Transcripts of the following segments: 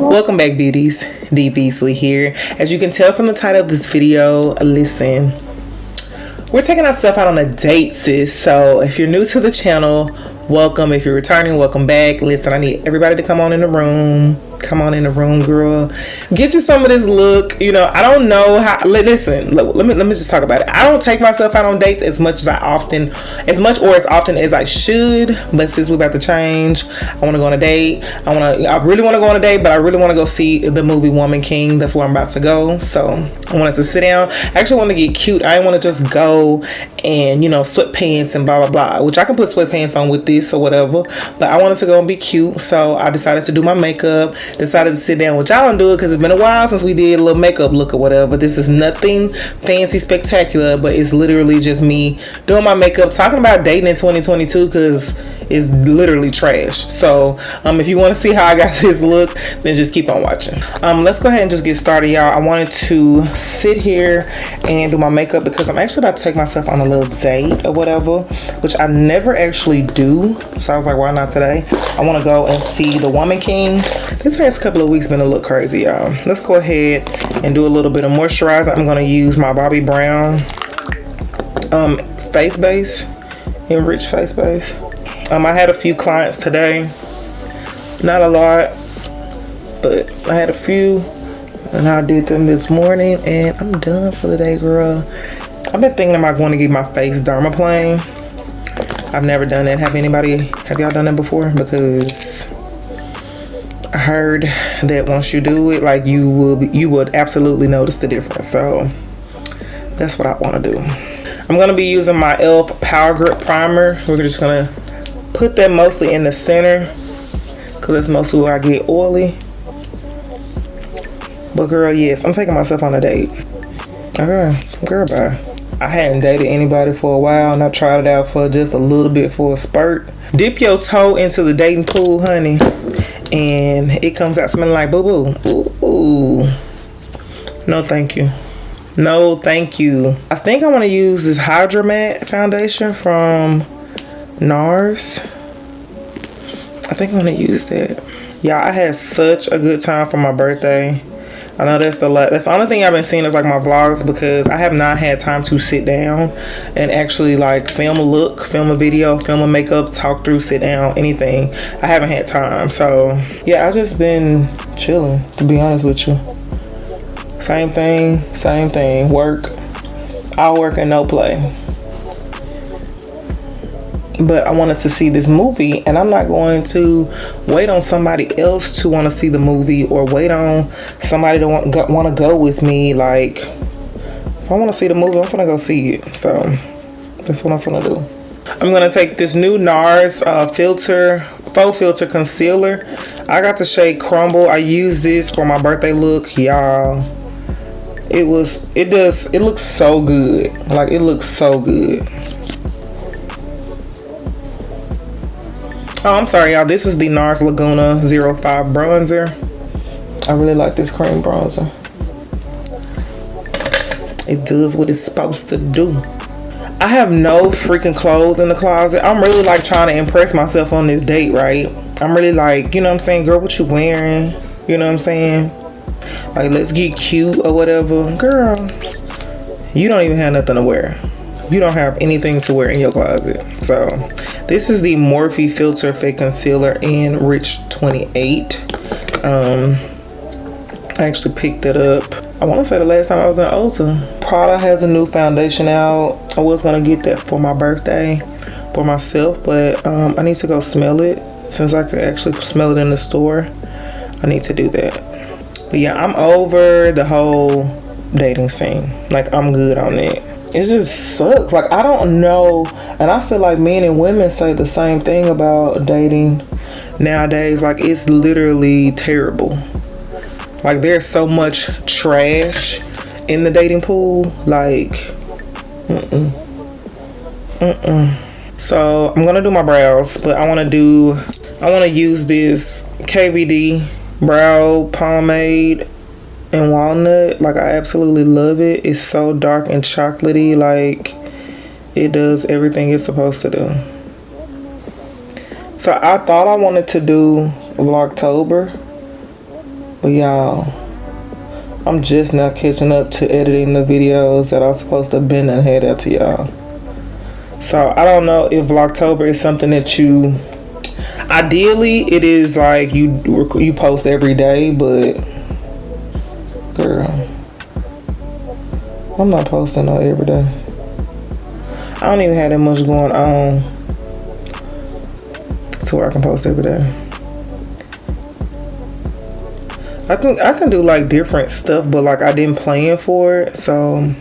Welcome back, beauties. D.Beasley here. As you can tell from the title of this video, listen, we're taking our stuff out on a date, sis. So if you're new to the channel, welcome. If you're returning, welcome back. Listen, I need everybody to come on in the room. Come on in the room, girl. Get you some of this look. You know, I don't know how. Listen, let me just talk about it. I don't take myself out on dates as much as often as I should. But since we're about to change, I want to go on a date. I really want to go on a date, but I really want to go see the movie Woman King. That's where I'm about to go. So I want us to sit down. I actually want to get cute. I didn't want to just go and, you know, sweatpants and blah blah blah, which I can put sweatpants on with this or whatever. But I wanted to go and be cute, so I decided to do my makeup. Decided to sit down with y'all and do it because it's been a while since we did a little makeup look or whatever. This is nothing fancy spectacular, but it's literally just me doing my makeup, talking about dating in 2022 because it's literally trash. So if you want to see how I got this look, then just keep on watching. Let's go ahead and just get started, y'all. I wanted to sit here and do my makeup because I'm actually about to take myself on a little date or whatever, which I never actually do. So I was like, why not today? I want to go and see the Woman King. This past couple of weeks been a little crazy, y'all. Let's go ahead and do a little bit of moisturizer. I'm going to use my Bobbi Brown face base, enriched face base. I had a few clients today, not a lot, but I had a few, and I did them this morning, and I'm done for the day, girl. I've been thinking about going to get my face dermaplane. I've never done that. Have y'all done that before? Because I heard that once you do it, like you would absolutely notice the difference. So that's what I want to do. I'm gonna be using my e.l.f. Power Grip Primer. We're just gonna put that mostly in the center because that's mostly where I get oily. But girl, yes, I'm taking myself on a date. Okay, girl, bye. I hadn't dated anybody for a while, and I tried it out for just a little bit for a spurt. Dip your toe into the dating pool, honey, and it comes out smelling like boo-boo. Ooh. No, thank you. No, thank you. I think I want to use this Hydra Matte foundation from NARS. I think I'm going to use that. Yeah, I had such a good time for my birthday. I know that's the only thing I've been seeing is like my vlogs, because I have not had time to sit down and actually like film a look, film a video, film a makeup, talk through, sit down, anything. I haven't had time. So yeah, I've just been chilling, to be honest with you. Same thing, work. I'll work and no play. But I wanted to see this movie, and I'm not going to wait on somebody else to want to see the movie or wait on somebody to want to go with me. Like, if I want to see the movie, I'm gonna go see it. So that's what I'm gonna do. I'm gonna take this new NARS faux filter concealer. I got the shade Crumble. I use this for my birthday look, y'all. It looks so good. Like, it looks so good. Oh, I'm sorry, y'all. This is the NARS Laguna 05 bronzer. I really like this cream bronzer. It does what it's supposed to do. I have no freaking clothes in the closet. I'm really like trying to impress myself on this date, right? I'm really like, you know what I'm saying? Girl, what you wearing? You know what I'm saying? Like, let's get cute or whatever. Girl, you don't even have nothing to wear. You don't have anything to wear in your closet. So this is the Morphe Filter Fake Concealer in Rich 28. I actually picked it up, I want to say the last time I was in Ulta. Prada has a new foundation out. I was going to get that for my birthday for myself, but I need to go smell it. Since I could actually smell it in the store, I need to do that. But yeah, I'm over the whole dating scene. Like, I'm good on it. It just sucks. Like, I don't know, and I feel like men and women say the same thing about dating nowadays. Like, it's literally terrible. Like, there's so much trash in the dating pool. Like, So I'm gonna do my brows, but I want to use this KVD brow pomade and walnut. Like, I absolutely love it. It's so dark and chocolatey. Like, it does everything it's supposed to do. So I thought I wanted to do Vlogtober, but y'all, I'm just now catching up to editing the videos that I was supposed to have been and head out to y'all. So I don't know if Vlogtober is something that you, ideally it is like you post every day, but girl, I'm not posting no every day. I don't even have that much going on to where I can post every day. I think I can do like different stuff, but like I didn't plan for it, so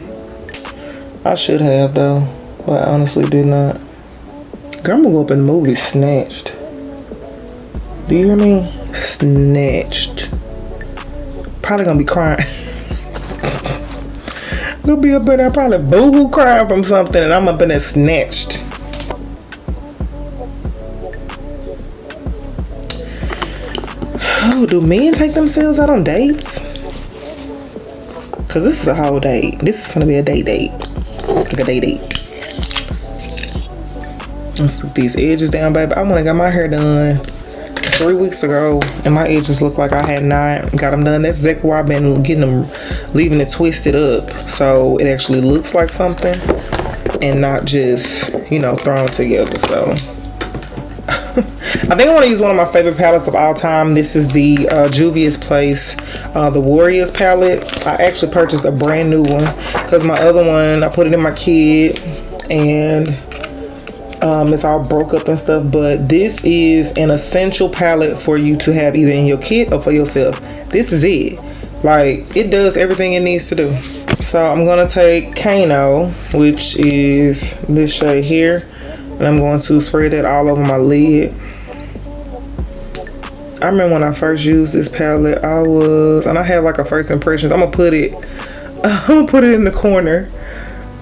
I should have though, but I honestly did not. Girl, I'm gonna go up in the movie Snatched. Do you hear me? Snatched. Probably gonna be crying. Gonna be up in there probably boo-hoo crying from something, and I'm up in there snatched. Oh, do men take themselves out on dates? Cause this is a whole date. This is gonna be a date. Like a date. Let's look these edges down, baby. I wanna get my hair done 3 weeks ago, and my edges look like I had not got them done. That's exactly why I've been getting them, leaving it twisted up, so it actually looks like something and not just, you know, thrown together. So I think I want to use one of my favorite palettes of all time. This is the Juvia's Place, the Warriors palette. I actually purchased a brand new one because my other one, I put it in my kit and it's all broke up and stuff. But this is an essential palette for you to have either in your kit or for yourself. This is it. Like, it does everything it needs to do. So I'm going to take Canon, which is this shade here, and I'm going to spread that all over my lid. I remember when I first used this palette, and I had like a first impressions. I'm gonna put it in the corner.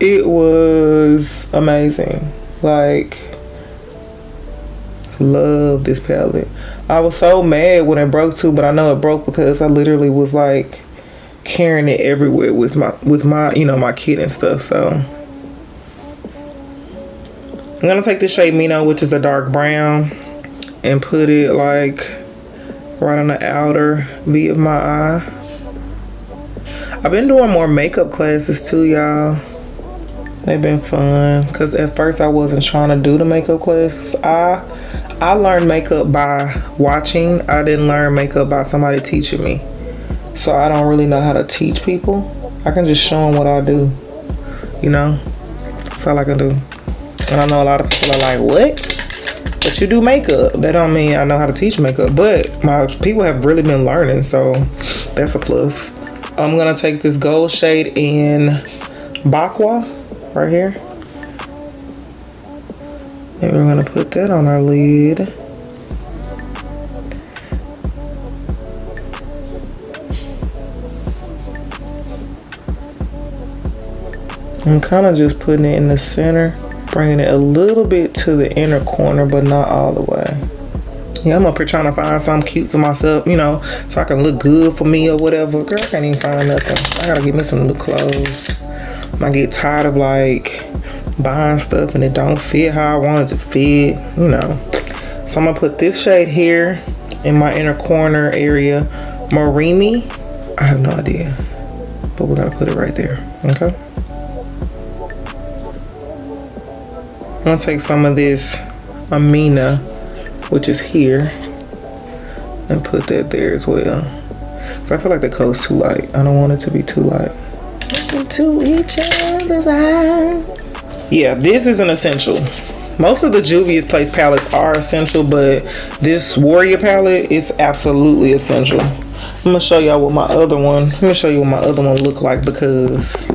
It was amazing. Like, love this palette. I was so mad when it broke too, but I know it broke because I literally was like carrying it everywhere with my you know, my kit and stuff. So I'm gonna take this shade Mino, which is a dark brown, and put it like right on the outer V of my eye. I've been doing more makeup classes too, y'all. They've been fun because at first I wasn't trying to do the makeup classes. I learned makeup by watching. I didn't learn makeup by somebody teaching me. So I don't really know how to teach people. I can just show them what I do, you know? That's all I can do. And I know a lot of people are like, what? But you do makeup. That don't mean I know how to teach makeup, but my people have really been learning, so that's a plus. I'm gonna take this gold shade in Bakwa right here, and we're gonna put that on our lid. I'm kind of just putting it in the center, bringing it a little bit to the inner corner, but not all the way. Yeah, I'm up here trying to find something cute for myself, you know, so I can look good for me or whatever. Girl, I can't even find nothing. I gotta get me some new clothes. I get tired of like buying stuff and it don't fit how I want it to fit, you know. So I'm gonna put this shade here in my inner corner area. Morimi, I have no idea, but we're gonna put it right there, okay? I'm gonna take some of this Amina, which is here, and put that there as well. So I feel like the color's too light. I don't want it to be too light. To each other's eyes. Yeah, this is an essential. Most of the Juvia's Place palettes are essential, but this Warrior palette is absolutely essential. I'm gonna show y'all what my other one. Let me show you what my other one look like because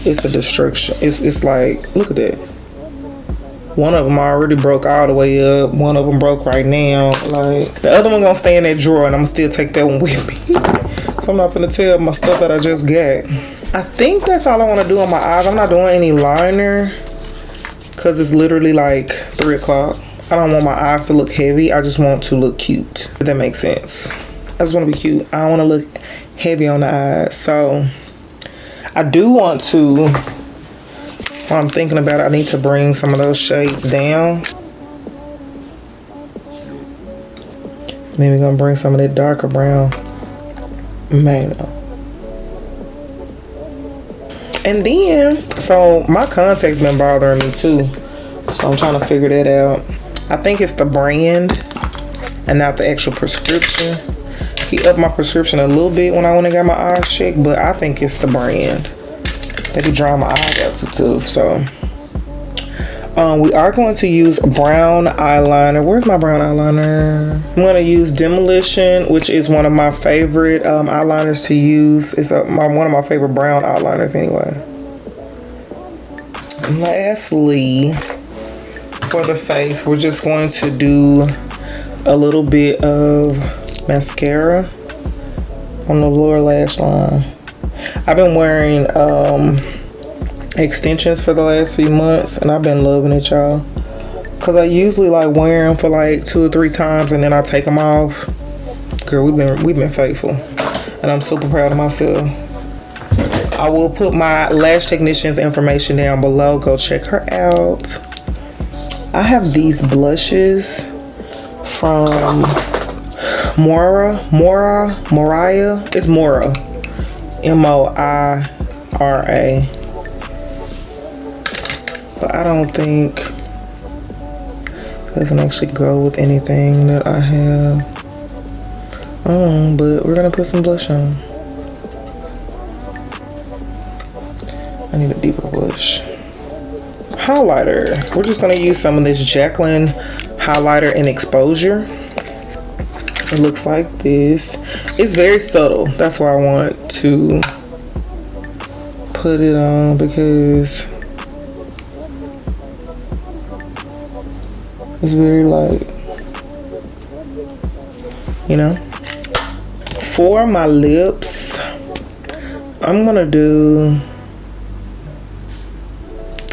it's a destruction. It's like, look at that. One of them already broke all the way up. One of them broke right now. Like, the other one gonna stay in that drawer, and I'm gonna still take that one with me. So I'm not gonna tell my stuff that I just got. I think that's all I want to do on my eyes. I'm not doing any liner because it's literally like 3 o'clock. I don't want my eyes to look heavy. I just want to look cute, if that makes sense. I just want to be cute. I don't want to look heavy on the eyes. So I do want to, while I'm thinking about it, I need to bring some of those shades down. Then we're gonna bring some of that darker brown mane up. And then, so my contact's been bothering me too. So I'm trying to figure that out. I think it's the brand and not the actual prescription. He upped my prescription a little bit when I went and got my eyes checked, but I think it's the brand. They be drying my eyes out too. So we are going to use brown eyeliner. Where's my brown eyeliner? I'm going to use Demolition, which is one of my favorite eyeliners to use. It's one of my favorite brown eyeliners anyway. Lastly, for the face, we're just going to do a little bit of mascara on the lower lash line. I've been wearing extensions for the last few months, and I've been loving it, y'all, because I usually like wear them for like 2 or 3 times and then I take them off. Girl, we've been faithful, and I'm super proud of myself. I will put my lash technician's information down below. Go check her out. I have these blushes from Moriah. It's Mora, M-O-I-R-A. But I don't think it doesn't actually go with anything that I have. But we're gonna put some blush on. I need a deeper blush. Highlighter. We're just gonna use some of this Jaclyn highlighter in exposure. It looks like this. It's very subtle. That's why I want to put it on, because it's very light, you know. For my lips, I'm gonna do,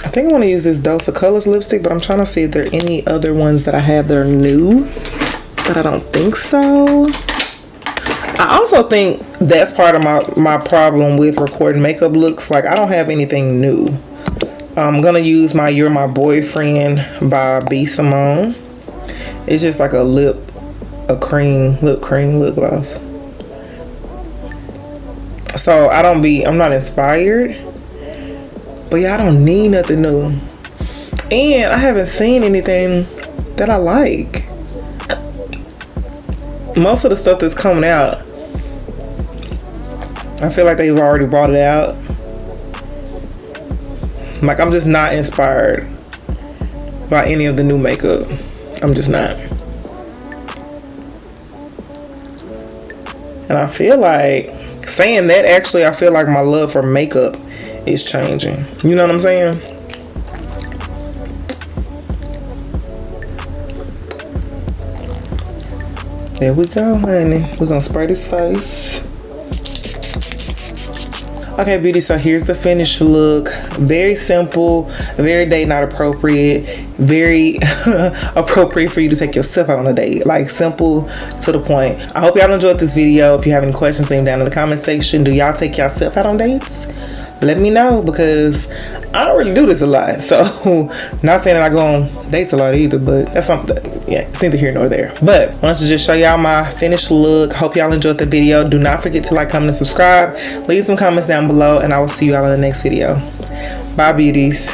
I think I want to use this Dose of Colors lipstick, but I'm trying to see if there are any other ones that I have that are new, but I don't think so. I also think that's part of my problem with recording makeup looks. Like, I don't have anything new. I'm gonna use my You're My Boyfriend by B. Simone. It's just like a lip cream lip gloss. So I'm not inspired, but yeah, I don't need nothing new. And I haven't seen anything that I like. Most of the stuff that's coming out, I feel like they've already brought it out. Like, I'm just not inspired by any of the new makeup. I'm just not. And I feel like, saying that, actually, I feel like my love for makeup is changing. You know what I'm saying? There we go, honey. We're gonna spray this face. Okay, beauty, so here's the finished look. Very simple, very date night appropriate, very appropriate for you to take yourself out on a date. Like, simple to the point. I hope y'all enjoyed this video. If you have any questions, leave them down in the comment section. Do y'all take yourself out on dates? Let me know, because I don't really do this a lot. So, not saying that I go on dates a lot either, but that's something, yeah, it's neither here nor there. But I wanted to just show y'all my finished look. Hope y'all enjoyed the video. Do not forget to like, comment, and subscribe. Leave some comments down below, and I will see you all in the next video. Bye, beauties.